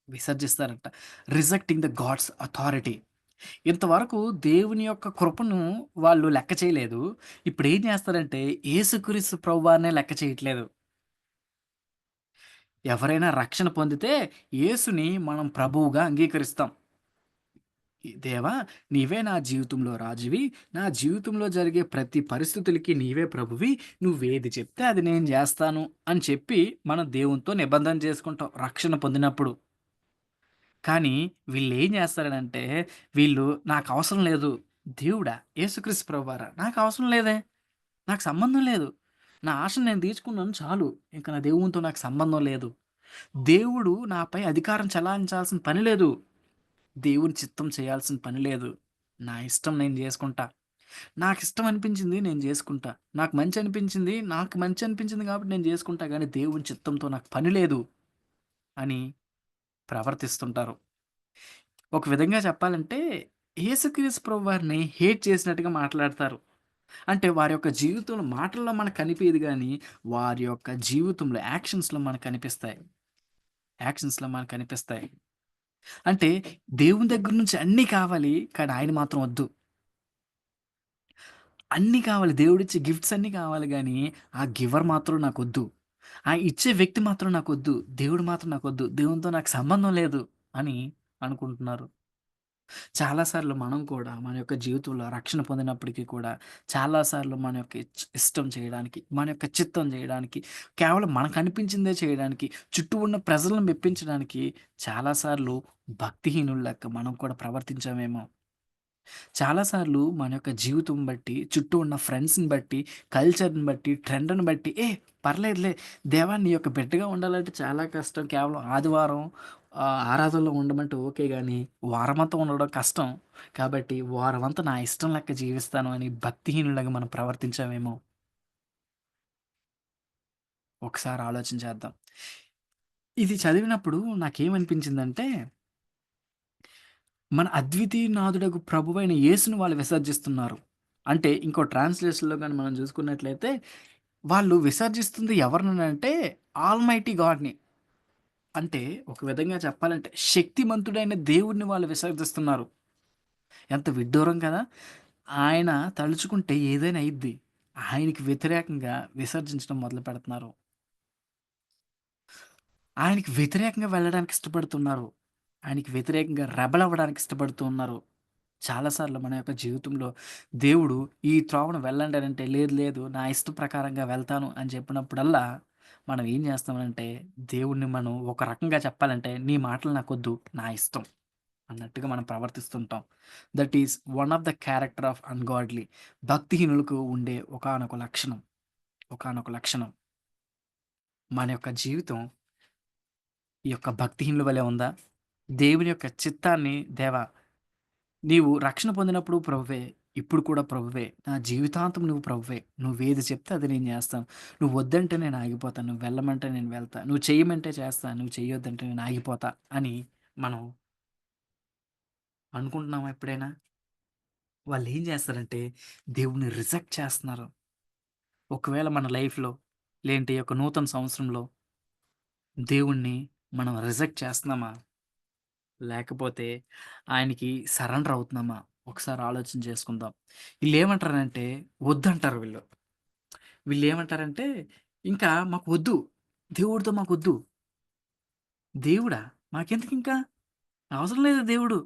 విసర్జిస్తారంట. Rejecting the God's authority. ఇంతవరకు దేవుని యొక్క కృపను వాళ్ళు లెక్క చేయలేదు. ఇప్పుడేం చేస్తారంటే యేసుక్రీస్తు ప్రభువారినే లెక్క చేయట్లేదు. ఎవరైనా రక్షణ పొందితే యేసుని మనం ప్రభువుగా అంగీకరిస్తాం. దేవా! నీవే నా జీవితంలో రాజువి. నా జీవితంలో జరిగే ప్రతి పరిస్థితులకి నీవే ప్రభువి. నువ్వేది చెప్తే అది నేను జేస్తాను అని చెప్పి మనం దేవునితో నిబంధన చేసుకుంటాం రక్షణ పొందినప్పుడు. కానీ వీళ్ళేం జేస్తారనంటే, వీళ్ళు నాకవసరం లేదు. దేవుడా! యేసుక్రీస్తు ప్రభువారా! నాకవసరం లేదే. నాకు సంబంధం లేదు. నా ఆశను నేను తీర్చుకున్నాను చాలు. ఇంక నా దేవునితో నాకు సంబంధం లేదు. దేవుడు నాపై అధికారం చెలాయించాల్సిన పని లేదు. దేవుని చిత్తం చేయాల్సిన పని లేదు. నా ఇష్టం నేను జేసుకుంటా. నాకిష్టం అనిపించింది నేను జేసుకుంటా. నాకు మంచి అనిపించింది కాబట్టి నేను జేసుకుంటా గానీ దేవుని చిత్తంతో నాకు పని లేదు అని ప్రవర్తిస్తుంటారు. ఒక విధంగా చెప్పాలంటే, యేసుక్రీస్తు ప్రభువారిని హేట్ చేసినట్టుగా మాట్లాడతారు. అంటే వారి యొక్క జీవితంలో మాటల్లో మనకు కనిపియదు గానీ, వారి యొక్క జీవితంలో యాక్షన్స్‌లో మనకు కనిపిస్తాయి. అంటే దేవుని దగ్గర నుంచి అన్నీ కావాలి. కానీ ఆయన మాత్రం వద్దు. అన్నీ కావాలి. దేవుడిచ్చే గిఫ్ట్స్ అన్నీ కావాలి గానీ, ఆ గివర్ మాత్రం నాకొద్దు. ఆ ఇచ్చే వ్యక్తి మాత్రం నాకొద్దు. దేవుడు మాత్రం నాకొద్దు. దేవునితో నాకు సంబంధం లేదు అని అనుకుంటున్నారు. చాలా సార్లు మనం కూడా మన యొక్క జీవితంలో రక్షణ పొందినప్పటికీ కూడా చాలా సార్లు మన యొక్క ఇష్టం చేయడానికి, మన యొక్క చిత్తం చేయడానికి, కేవలం మనకనిపించిందే చేయడానికి, చుట్టూ ఉన్న ప్రజలను మెప్పించడానికి చాలా సార్లు భక్తిహీనుల లెక్క మనం కూడా ప్రవర్తించామేమో! చాలా సార్లు మన యొక్క జీవితం బట్టి, చుట్టూ ఉన్న ఫ్రెండ్స్‌ని బట్టి, కల్చర్‌ని బట్టి, ట్రెండ్‌ని బట్టి, పర్లేదులే దేవా! నీ యొక్క బిడ్డగా ఉండాలంటే చాలా కష్టం. కేవలం ఆదివారం ఆరాధనలో ఉండమంటే ఓకే గానీ, వారమంతా ఉండడం కష్టం. కాబట్టి వారమంతా నా ఇష్టం లెక్క జీవిస్తాను అని భక్తిహీనులుగా మనం ప్రవర్తించామేమో! ఒకసారి ఆలోచన చేద్దాం. ఇది చదివినప్పుడు నాకేమనిపించిందంటే, మన అద్వితీయనాథుడగు ప్రభువైన యేసుని వాళ్ళు విసర్జిస్తున్నారు. అంటే ఇంకో ట్రాన్స్‌లేషన్‌లో గాని మనం చూసుకున్నట్లయితే, వాళ్ళు విసర్జిస్తుంది ఎవరిననంటే ఆల్మైటీ గాడ్‌ని. అంటే ఒక విధంగా చెప్పాలంటే శక్తిమంతుడైన దేవుడిని వాళ్ళు విసర్జిస్తున్నారు. ఎంత విడ్డూరం కదా! ఆయన తలుచుకుంటే ఏదైనా అయిద్ది. ఆయనకి వ్యతిరేకంగా విసర్జించడం మొదలుపెడుతున్నారు. ఆయనకి వ్యతిరేకంగా వెళ్ళడానికి ఇష్టపడుతున్నారు. ఆయనకి వ్యతిరేకంగా రెబెల్ అవ్వడానికి ఇష్టపడుతూ ఉన్నారు. చాలా సార్లు మన యొక్క జీవితంలో దేవుడు ఈ త్రోవను వెళ్ళండి అనంటే, లేదు లేదు నా ఇష్టం ప్రకారంగా వెళ్తాను అని చెప్పినప్పుడల్లా, మనం ఏం చేస్తామంటే, దేవుడిని మనం ఒక రకంగా చెప్పాలంటే, నీ మాటలు నాకొద్దు నా ఇష్టం. అన్నట్టుగా మనం ప్రవర్తిస్తుంటాం. That is one of the character of ungodly. భక్తిహీనులకు ఉండే ఒకానొక లక్షణం. ఒకానొక లక్షణం. మన యొక్క జీవితం ఈ యొక్క భక్తిహీనుల వలె ఉందా? దేవుని యొక్క చిత్తాన్ని దేవా! నీవు రక్షణ పొందినప్పుడు ప్రభువే, ఇప్పుడు కూడా ప్రభువే. నా జీవితాంతం నువ్వు ప్రభువే. నువ్వేది చెప్తే అది నేను జేస్తాను. నువ్వు వద్దంటే నేను ఆగిపోతాను. నువ్వు వెళ్ళమంటే నేను వెళ్తా. నువ్వు చెయ్యమంటే చేస్తా. నువ్వు చెయ్యొద్దంటే నేను ఆగిపోతా అని మనం అనుకుంటున్నామా ఎప్పుడైనా? వాళ్ళేం జేస్తారంటే దేవుడిని రిజెక్ట్ చేస్తున్నారు. ఒకవేళ మన లైఫ్‌లో లేంటే ఈ యొక్క నూతన సంవత్సరంలో దేవుడిని మనం రిజెక్ట్ చేస్తున్నామా? లేకపోతే ఆయనకి సరెండర్ అవుతున్నామా? ఒకసారి ఆలోచన చేసుకుందాం. ఈళ్ళేమంటారంటే వద్దంటారు వీళ్ళు. వీళ్ళేమంటారంటే ఇంకా మాకు వద్దు. దేవుడితో మాకొద్దు. దేవుడా? మాకెందుకింకా? అవసరం లేదు దేవుడు.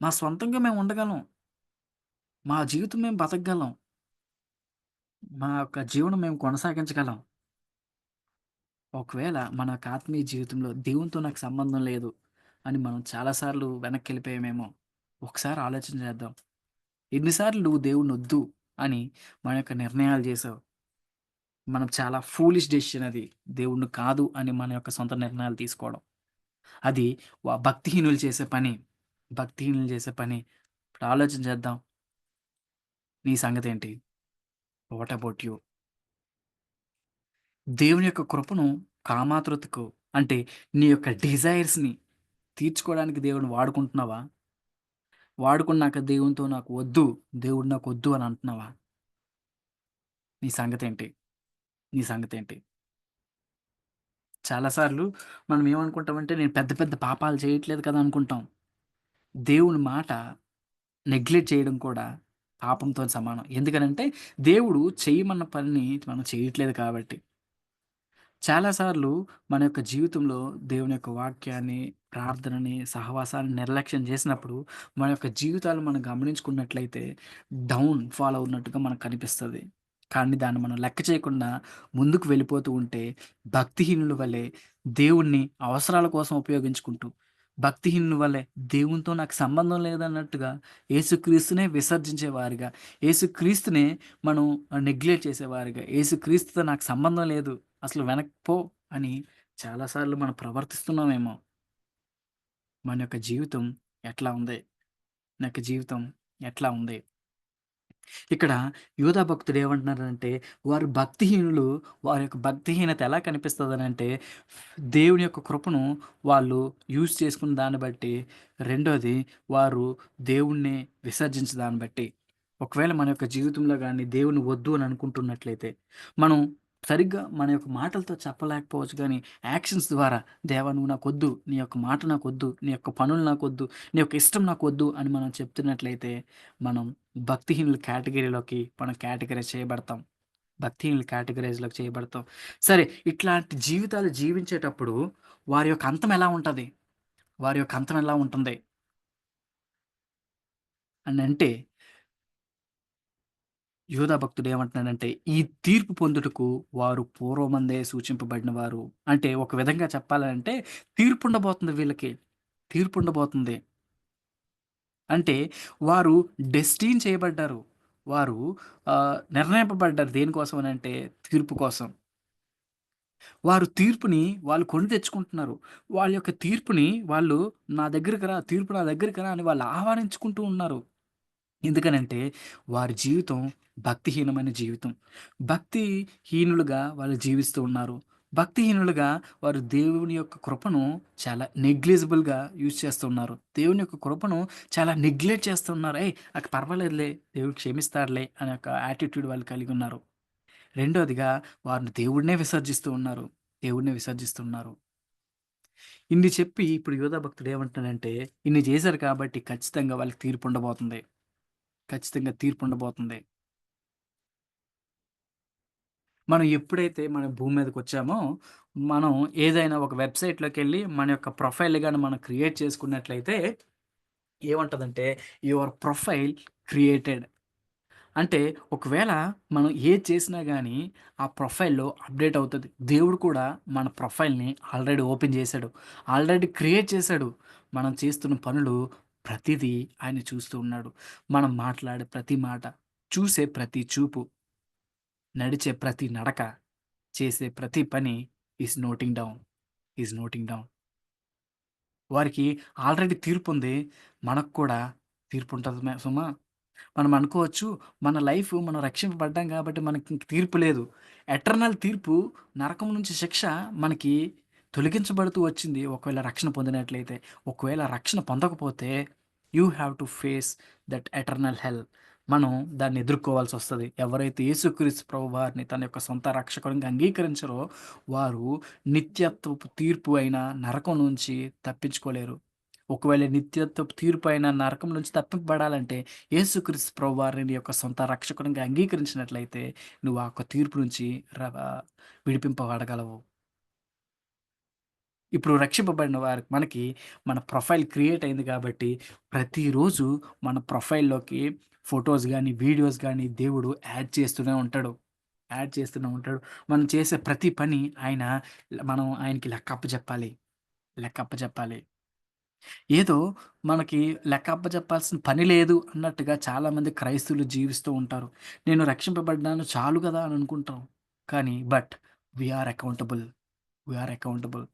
మా స్వంతంగా మేము ఉండగలం. మా జీవితం మేము బతకగలం. మా యొక్క జీవనం మేము కొనసాగించగలం. ఒకవేళ మన యొక్క ఆత్మీయ జీవితంలో దేవునితో నాకు సంబంధం లేదు అని మనం చాలా సార్లు వెనక్కెళ్ళిపోయామేమో. ఒకసారి ఆలోచన చేద్దాం. ఎన్ని సార్లు నువ్వు దేవుడినొద్దు అని మన యొక్క నిర్ణయాలు చేసావు. మనం చాలా ఫూలిష్ డెసిషన్ అది. దేవుడిని కాదు అని మన యొక్క సొంత నిర్ణయాలు తీసుకోవడం. అది భక్తిహీనులు చేసే పని. భక్తిహీనులు చేసే పని. ఇప్పుడు ఆలోచన చేద్దాం. నీ సంగతేంటి? What about you? దేవుని యొక్క కృపను కామాతృతకు అంటే నీ యొక్క డిజైర్స్‌ని తీర్చుకోవడానికి దేవుడిని వాడుకుంటున్నావా? వాడుకున్నాక దేవునితో నాకు వద్దు, దేవుడు నాకొద్దు అని అంటున్నావా? నీ సంగతేంటి? నీ సంగతేంటి? చాలా సార్లు మనం ఏమనుకుంటామంటే నేను పెద్ద పెద్ద పాపాలు చేయట్లేదు కదా అనుకుంటాం. దేవుని మాట నెగ్లెక్ట్ చేయడం కూడా పాపంతో సమానం. ఎందుకనంటే దేవుడు చెయ్యమన్న పనిని మనం చేయట్లేదు కాబట్టి. చాలా సార్లు మన యొక్క జీవితంలో దేవుని యొక్క వాక్యాన్ని, ప్రార్థనని, సహవాసాన్ని నిర్లక్ష్యం చేసినప్పుడు, మన యొక్క జీవితాలు మనం గమనించుకున్నట్లయితే డౌన్ ఫాల్ అవుతున్నట్టుగా మనకు కనిపిస్తది. కానీ దాన్ని మనం లెక్క చేయకుండా ముందుకు వెళ్ళిపోతూ ఉంటే, భక్తిహీనుల వలె దేవుణ్ణి అవసరాల కోసం ఉపయోగించుకుంటూ, భక్తిహీనుల వలె దేవునితో నాకు సంబంధం లేదన్నట్టుగా యేసుక్రీస్తునే విసర్జించేవారిగా, యేసుక్రీస్తునే మనం నెగ్లెక్ట్ చేసేవారిగా, యేసుక్రీస్తుతో నాకు సంబంధం లేదు. అసలు వెనక్కి పో అని చాలా సార్లు మనం ప్రవర్తిస్తున్నామేమో. మన యొక్క జీవితం ఎట్లా ఉంది? నా యొక్క జీవితం ఎట్లా ఉంది? ఇక్కడ యూదా భక్తుడు ఏమంటున్నారంటే, వారు భక్తిహీనులు. వారి యొక్క భక్తిహీనత ఎలా కనిపిస్తదనంటే, దేవుని యొక్క కృపను వాళ్ళు యూజ్ చేసుకున్న దాన్ని బట్టి, రెండోది వారు దేవుడిని విసర్జించిన దాన్ని బట్టి. ఒకవేళ మన యొక్క జీవితంలో గాని దేవుని వద్దు అని అనుకుంటున్నట్లయితే, మనం సరిగ్గా మన యొక్క మాటలతో చెప్పలేకపోవచ్చు గానీ, యాక్షన్స్ ద్వారా దేవా నువ్వు నాకొద్దు, నీ యొక్క మాట నాకొద్దు, నీ యొక్క పనులు నాకొద్దు, నీ యొక్క ఇష్టం నాకొద్దు అని మనం చెప్తున్నట్లయితే, మనం భక్తిహీనుల కేటగిరీలోకి మనం కేటగరైజ్ చేయబడతాం. భక్తిహీనుల కేటగరైజ్‌లోకి చేయబడతాం. సరే ఇట్లాంటి జీవితాలు జీవించేటప్పుడు వారి యొక్క అంతం ఎలా ఉంటది? వారి యొక్క అంతం ఎలా ఉంటుంది అనంటే, యోధా భక్తుడు ఏమంటున్నాడంటే, "ఈ తీర్పు పొందుటకు వారు పూర్వమందే సూచింపబడినవారు." అంటే ఒక విధంగా చెప్పాలంటే తీర్పుండబోతుంది వీళ్ళకి. తీర్పుండబోతుంది. అంటే వారు డెస్టిన్ చేయబడ్డారు. వారు నిర్ణయింపబడ్డారు దేనికోసం అనంటే తీర్పు కోసం. వారు తీర్పుని వాళ్ళు కొని తెచ్చుకుంటున్నారు. వాళ్ళ యొక్క తీర్పుని వాళ్ళు నా దగ్గరికి రా, తీర్పు నా దగ్గరికి రా అని వాళ్ళు ఆహ్వానించుకుంటూ ఉన్నారు. ఎందుకనంటే వారి జీవితం భక్తిహీనమైన జీవితం. భక్తిహీనులుగా వాళ్ళు జీవిస్తూ ఉన్నారు. భక్తిహీనులుగా వారు దేవుని యొక్క కృపను చాలా నెగ్లిజిబుల్‌గా యూజ్ చేస్తున్నారు. దేవుని యొక్క కృపను చాలా నెగ్లెక్ట్ చేస్తున్నారు. "ఏయ్! నాకు పర్వాలేదులే, దేవుడు క్షమిస్తాడులే" అనే ఒక యాటిట్యూడ్ వాళ్ళు కలిగి ఉన్నారు. రెండోదిగా వారు దేవుడినే విసర్జిస్తూ ఉన్నారు. దేవుడినే విసర్జిస్తున్నారు. ఇన్ని చెప్పి ఇప్పుడు యోధా భక్తుడు ఏమంటున్నాడంటే, ఇన్ని చేశారు కాబట్టి ఖచ్చితంగా వాళ్ళకి తీర్పు ఉండబోతుంది. ఖచ్చితంగా తీర్పుండబోతుంది. మనం ఎప్పుడైతే మన భూమి మీదకొచ్చామో, మనం ఏదైనా ఒక వెబ్‌సైట్‌లోకెళ్ళి మన యొక్క ప్రొఫైల్ గాని మనం క్రియేట్ చేసుకున్నట్లయితే ఏమంటదంటే, యువర్ ప్రొఫైల్ క్రియేటెడ్. అంటే ఒకవేళ మనం ఏది చేసినా గానీ, ఆ ప్రొఫైల్‌లో అప్‌డేట్ అవుతది. దేవుడు కూడా మన ప్రొఫైల్‌ని ఆల్రెడీ ఓపెన్ చేశాడు. ఆల్రెడీ క్రియేట్ చేశాడు. మనం చేస్తున్న పనులు ప్రతిదీ ఆయన చూస్తూ ఉన్నాడు. మనం మాట్లాడే ప్రతి మాట, చూసే ప్రతి చూపు, నడిచే ప్రతి నడక, చేసే ప్రతి పని is noting down. Is noting down. వారికి ఆల్రెడీ తీర్పుంది. మనకు కూడా తీర్పుంటది సుమా! మనం అనుకోవచ్చు, మన లైఫ్ మనం రక్షింపబడ్డాం కాబట్టి మనకింక తీర్పు లేదు. ఎటర్నల్ తీర్పు, నరకం నుంచి శిక్ష మనకి తొలగించబడుతూ వచ్చింది. ఒకవేళ రక్షణ పొందినట్లయితే. ఒకవేళ రక్షణ పొందకపోతే you have to face that eternal hell. మనం దాన్ని ఎదుర్కోవాల్సొస్తది. ఎవరైతే యేసుక్రీస్తు ప్రభువారిని తన యొక్క సొంత రక్షకునిగా అంగీకరించరో, వారు నిత్యత్వపు తీర్పు అయిన నరకం నుంచి తప్పించుకోలేరు. ఒకవేళ నిత్యత్వపు తీర్పు అయిన నరకం నుంచి తప్పింపబడాలంటే యేసుక్రీస్తు ప్రభువారిని నీ యొక్క సొంత రక్షకునిగా అంగీకరించినట్లయితే, నువ్వు ఆ యొక్క తీర్పు నుంచి విడిపింపబడగలవు. ఇప్పుడు రక్షింపబడిన మనకి మన ప్రొఫైల్ క్రియేట్ అయింది కాబట్టి, ప్రతిరోజు మన ప్రొఫైల్‌లోకి ఫోటోస్ గాని, వీడియోస్ గాని దేవుడు యాడ్ చేస్తూనే ఉంటాడు. యాడ్ చేస్తూనే ఉంటాడు. మనం చేసే ప్రతి పని మనం ఆయనకి లెక్క అప్పజెప్పాలి. లెక్క అప్పజెప్పాలి. ఏదో మనకి లెక్క అప్పజెప్పాల్సిన పని లేదు అన్నట్టుగా చాలామంది క్రైస్తవులు జీవిస్తూ ఉంటారు. నేను రక్షింపబడ్డాను చాలు గదా! అని అనుకుంటాం. కానీ we are accountable. We are accountable.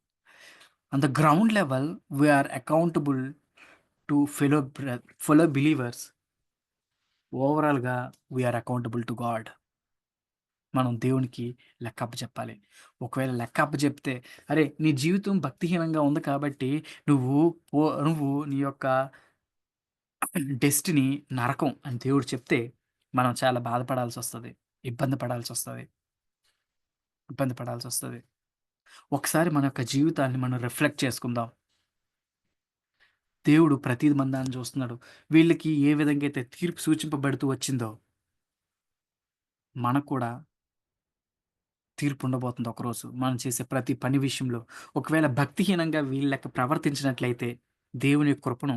On the ground level we are accountable to fellow believers. ఓవరాల్‌గా we are accountable to God. మనం దేవునికి లెక్క అప్పజెప్పాలి. ఒకవేళ లెక్క అప్పజెప్తే, అరే! నీ జీవితం భక్తిహీనంగా ఉంది కాబట్టి నువ్వు నువ్వు నీ యొక్క డెస్టినీ నరకం అని దేవుడు చెప్తే, మనం చాలా బాధపడాల్సొస్తది. ఇబ్బంది పడాల్సొస్తది. ఇబ్బంది పడాల్సొస్తది. ఒకసారి మన యొక్క జీవితాన్ని మనం రిఫ్లెక్ట్ చేసుకుందాం. దేవుడు ప్రతి మందాన్ని చూస్తున్నాడు. వీళ్ళకి ఏ విధంగా అయితే తీర్పు సూచింపబడుతూ వచ్చిందో, మనకు కూడా తీర్పు ఉండబోతుంది ఒకరోజు. మనం చేసే ప్రతి పని విషయంలో. ఒకవేళ భక్తిహీనంగా వీళ్ళ లెక్క ప్రవర్తించినట్లయితే, దేవుని యొక్క కృపను,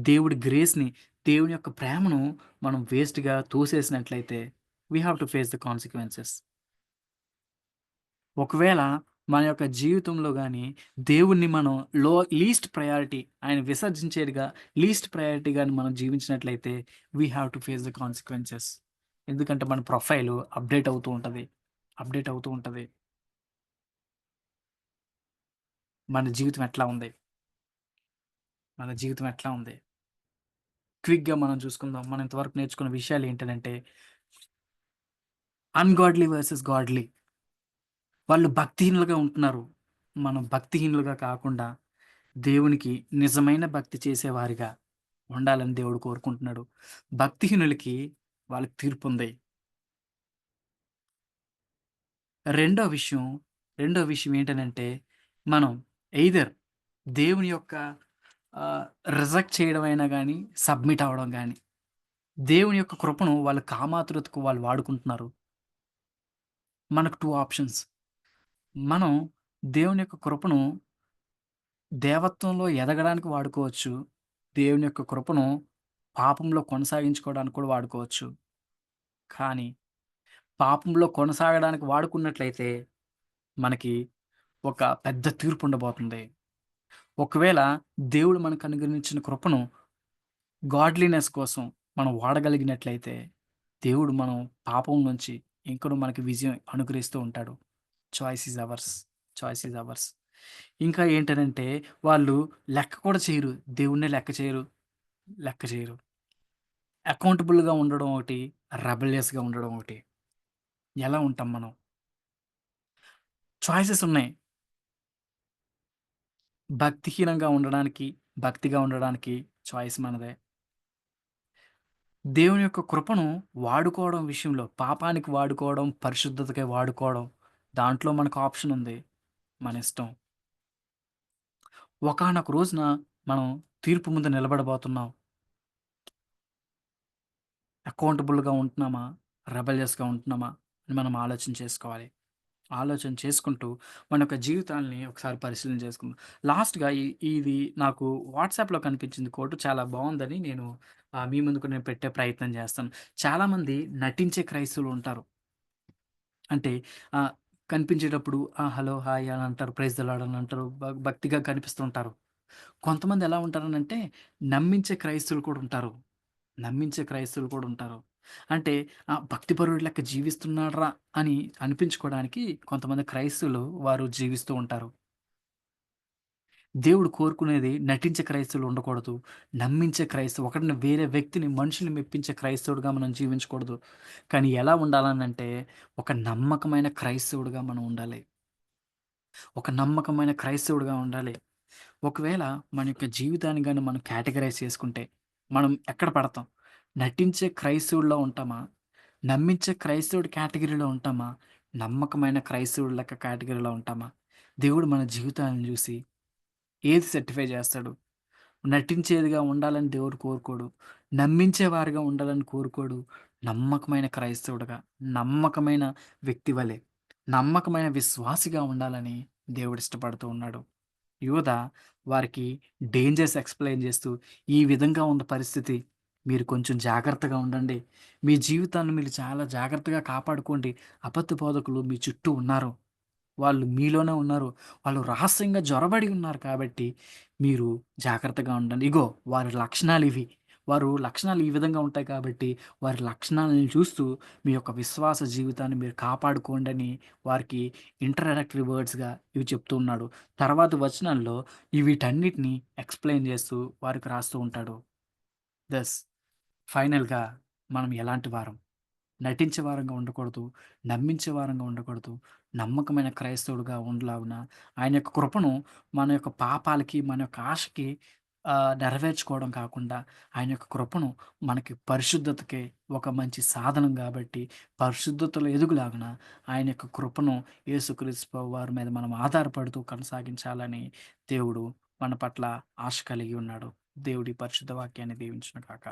దేవుడి గ్రేస్‌ని, దేవుని యొక్క ప్రేమను మనం వేస్ట్‌గా తోసేసినట్లయితే, we have to face the consequences. ఒకవేళ మన యొక్క జీవితంలో గాని, దేవుణ్ణి మనం లీస్ట్ ప్రయారిటీ ఆయన విసర్జించేదిగా లీస్ట్ ప్రయారిటీ గాని మనం జీవించినట్లయితే, we have to face the consequences. ఎందుకంటే మన ప్రొఫైల్ అప్‌డేట్ అవుతూ ఉంటది. అప్‌డేట్ అవుతూ ఉంటది. మన జీవితం ఎట్లా ఉంది? మన జీవితం ఎట్లా ఉంది? క్విక్‌గా మనం చూసుకుందాం. మనం ఇంతవరకు నేర్చుకున్న విషయాలు ఏంటనంటే, అన్‌గాడ్లీ వర్సెస్ గాడ్లీ. వాళ్ళు భక్తిహీనులుగా ఉంటున్నారు. మనం భక్తిహీనులుగా కాకుండా, దేవునికి నిజమైన భక్తి చేసేవారిగా ఉండాలని దేవుడు కోరుకుంటున్నాడు. భక్తిహీనులకి వాళ్ళకి తీర్పుంది. రెండో విషయం, రెండో విషయం ఏంటనంటే, మనం ఎయిదర్ దేవుని యొక్క ఆహ్, రిజెక్ట్ చేయడమైనా గాని, సబ్మిట్ అవ్వడం గాని. దేవుని యొక్క కృపను వాళ్ళ కామాతురతకు వాళ్ళు వాడుకుంటున్నారు. మనకు 2 ఆప్షన్స్. మనం దేవుని యొక్క కృపను దేవత్వంలో ఎదగడానికి వాడుకోవచ్చు. దేవుని యొక్క కృపను పాపంలో కొనసాగించుకోవడానికి కూడా వాడుకోవచ్చు. కానీ పాపంలో కొనసాగడానికి వాడుకున్నట్లయితే మనకి ఒక పెద్ద తీర్పు ఉండబోతుంది. ఒకవేళ దేవుడు మనకు అనుగ్రహించిన కృపను గాడ్లీనెస్ కోసం మనం వాడగలిగినట్లయితే దేవుడు మనం పాపం నుంచి ఇంకను మనకి విజయం అనుగ్రహిస్తూ ఉంటాడు. Choice is hours. Choice is hours. ఇంకా ఏంటనంటే వాళ్ళు లెక్క కూడా చేయరు. దేవుడినే లెక్క చేయరు. లెక్క చేయరు. అకౌంటబుల్‌గా ఉండడం ఒకటి, రెబెలియస్‌గా ఉండడం ఒకటి. ఎలా ఉంటాం మనం? చాయిసెస్ ఉన్నాయి. భక్తిహీనంగా ఉండడానికి, భక్తిగా ఉండడానికి చాయిస్ మనదే. దేవుని యొక్క కృపను వాడుకోవడం విషయంలో పాపానికి వాడుకోవడం, పరిశుద్ధతకి వాడుకోవడం దాంట్లో మనకు ఆప్షన్ ఉంది. మన ఇష్టం. ఒకానొక రోజున మనం తీర్పు ముందు నిలబడబోతున్నాం. అకౌంటబుల్‌గా ఉంటున్నామా? రెబెలియస్‌గా ఉంటున్నామా? అని మనం ఆలోచన చేసుకోవాలి. ఆలోచన చేసుకుంటూ మన యొక్క జీవితాల్ని ఒకసారి పరిశీలన చేసుకుందాం. లాస్ట్‌గా ఇది నాకు వాట్సాప్‌లో కనిపించింది కోట్ చాలా బావుందని నేను మీ ముందుకు నేను పెట్టే ప్రయత్నం చేస్తాను. చాలామంది నటించే క్రైస్తవులు ఉంటారు. అంటే కనిపించేటప్పుడు హలో, హాయ్ అని అంటారు. ప్రైజ్ ద లార్డ్ అని అంటారు. భక్తిగా కనిపిస్తుంటారు. కొంతమంది ఎలా ఉంటారనంటే నమ్మించే క్రైస్తవులు కూడా ఉంటారు. నమ్మించే క్రైస్తవులు కూడా ఉంటారు. అంటే భక్తిపరుడు లెక్క జీవిస్తున్నాడురా అని అనిపించుకోవడానికి కొంతమంది క్రైస్తవులు వారు జీవిస్తూ ఉంటారు. దేవుడు కోరుకునేది నటించే క్రైస్తవులు ఉండకూడదు. నమ్మించే ఒకడిని వేరే వ్యక్తిని, మనిషిని మెప్పించే క్రైస్తవుడిగా మనం జీవించకూడదు. కానీ ఎలా ఉండాలనంటే, ఒక నమ్మకమైన క్రైస్తవుడిగా మనం ఉండాలి. ఒక నమ్మకమైన క్రైస్తవుడిగా ఉండాలి. ఒకవేళ మన యొక్క జీవితాన్ని గాని మనం కేటగరైజ్ చేసుకుంటే, మనం ఎక్కడ పడతాం? నటించే క్రైస్తవుడిలో ఉంటామా? నమ్మించే క్రైస్తవుడి కేటగరీలో ఉంటామా? నమ్మకమైన క్రైస్తవుడి లెక్క కేటగరీలో ఉంటామా? దేవుడు మన జీవితాలను జూసి ఏది సర్టిఫై జేస్తాడు? నటించేదిగా ఉండాలని దేవుడు కోరుకోడు. నమ్మించేవారిగా ఉండాలని కోరుకోడు. నమ్మకమైన క్రైస్తవుడుగా, నమ్మకమైన వ్యక్తి వలె, నమ్మకమైన విశ్వాసిగా ఉండాలని దేవుడు ఇష్టపడుతూ ఉన్నాడు. యూద వారికి డేంజర్స్ ఎక్స్‌ప్లెయిన్ చేస్తూ, "ఈ విధంగా ఉంది పరిస్థితి. మీరు కొంచెం జాగ్రత్తగా ఉండండి. మీ జీవితాన్ని మీరు చాలా జాగ్రత్తగా కాపాడుకోండి. అబద్ధ బోధకులు మీ చుట్టూ ఉన్నారు." వాళ్ళు మీలోనే ఉన్నారు. వాళ్ళు రహస్యంగా జొరబడి ఉన్నారు కాబట్టి, మీరు జాగ్రత్తగా ఉండండి. ఇగో వారి లక్షణాలివి. వారు లక్షణాలు ఈ విధంగా ఉంటాయి కాబట్టి, వారి లక్షణాలను చూస్తూ మీ యొక్క విశ్వాస జీవితాన్ని మీరు కాపాడుకోండని వారికి ఇంట్రడక్టరీ వర్డ్స్‌గా ఇవి చెప్తూ ఉన్నాడు. తర్వాత వచనాల్లో వీటన్నిటిని ఎక్స్‌ప్లెయిన్ చేస్తూ వారికి రాస్తూ ఉంటాడు. థస్ ఫైనల్‌గా మనం ఎలాంటి వారం? నటించే వారంగా ఉండకూడదు. నమ్మించే వారంగా ఉండకూడదు. నమ్మకమైన క్రైస్తవుడుగా ఉండలాగున ఆయన యొక్క కృపను మన యొక్క పాపాలకి, మన యొక్క ఆశకి నెరవేర్చుకోవడం కాకుండా, ఆయన యొక్క కృపను మనకి పరిశుద్ధతకి ఒక మంచి సాధనం గాబట్టి, పరిశుద్ధతలో ఎదుగులాగున ఆయన యొక్క కృపను యేసుక్రీస్తు ప్రభువారి మీద మనం ఆధారపడుతూ కొనసాగించాలని దేవుడు మన పట్ల ఆశ కలిగి ఉన్నాడు. దేవుడి పరిశుద్ధ వాక్యాన్ని దీవించును గాక.